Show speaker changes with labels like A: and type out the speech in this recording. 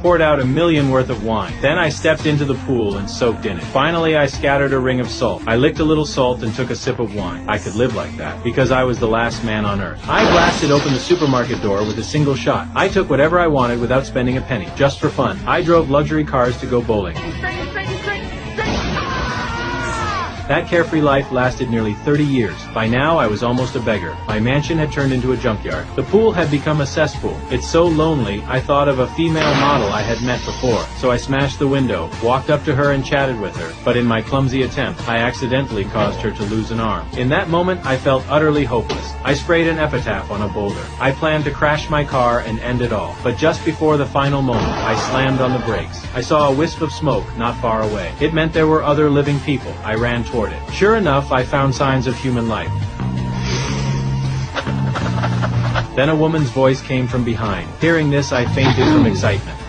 A: poured out 1,000,000 worth of wine. Then I stepped into the pool and soaked in it. Finally, I scattered a ring of salt. I licked a little salt and took a sip of wine. I could live like that, because I was the last man on earth. I blasted open the supermarket door with a single shot. I took whatever I wanted without spending a penny, just for fun. I drove luxury cars to go bowling. That carefree life lasted nearly 30 years. By now, I was almost a beggar. My mansion had turned into a junkyard. The pool had become a cesspool. It's so lonely, I thought of a female model I had met before. So I smashed the window, walked up to her and chatted with her. But in my clumsy attempt, I accidentally caused her to lose an arm. In that moment, I felt utterly hopeless. I sprayed an epitaph on a boulder. I planned to crash my car and end it all. But just before the final moment, I slammed on the brakes. I saw a wisp of smoke not far away. It meant there were other living people. I ran toward it. Sure enough, I found signs of human life. Then a woman's voice came from behind. Hearing this, I fainted from excitement.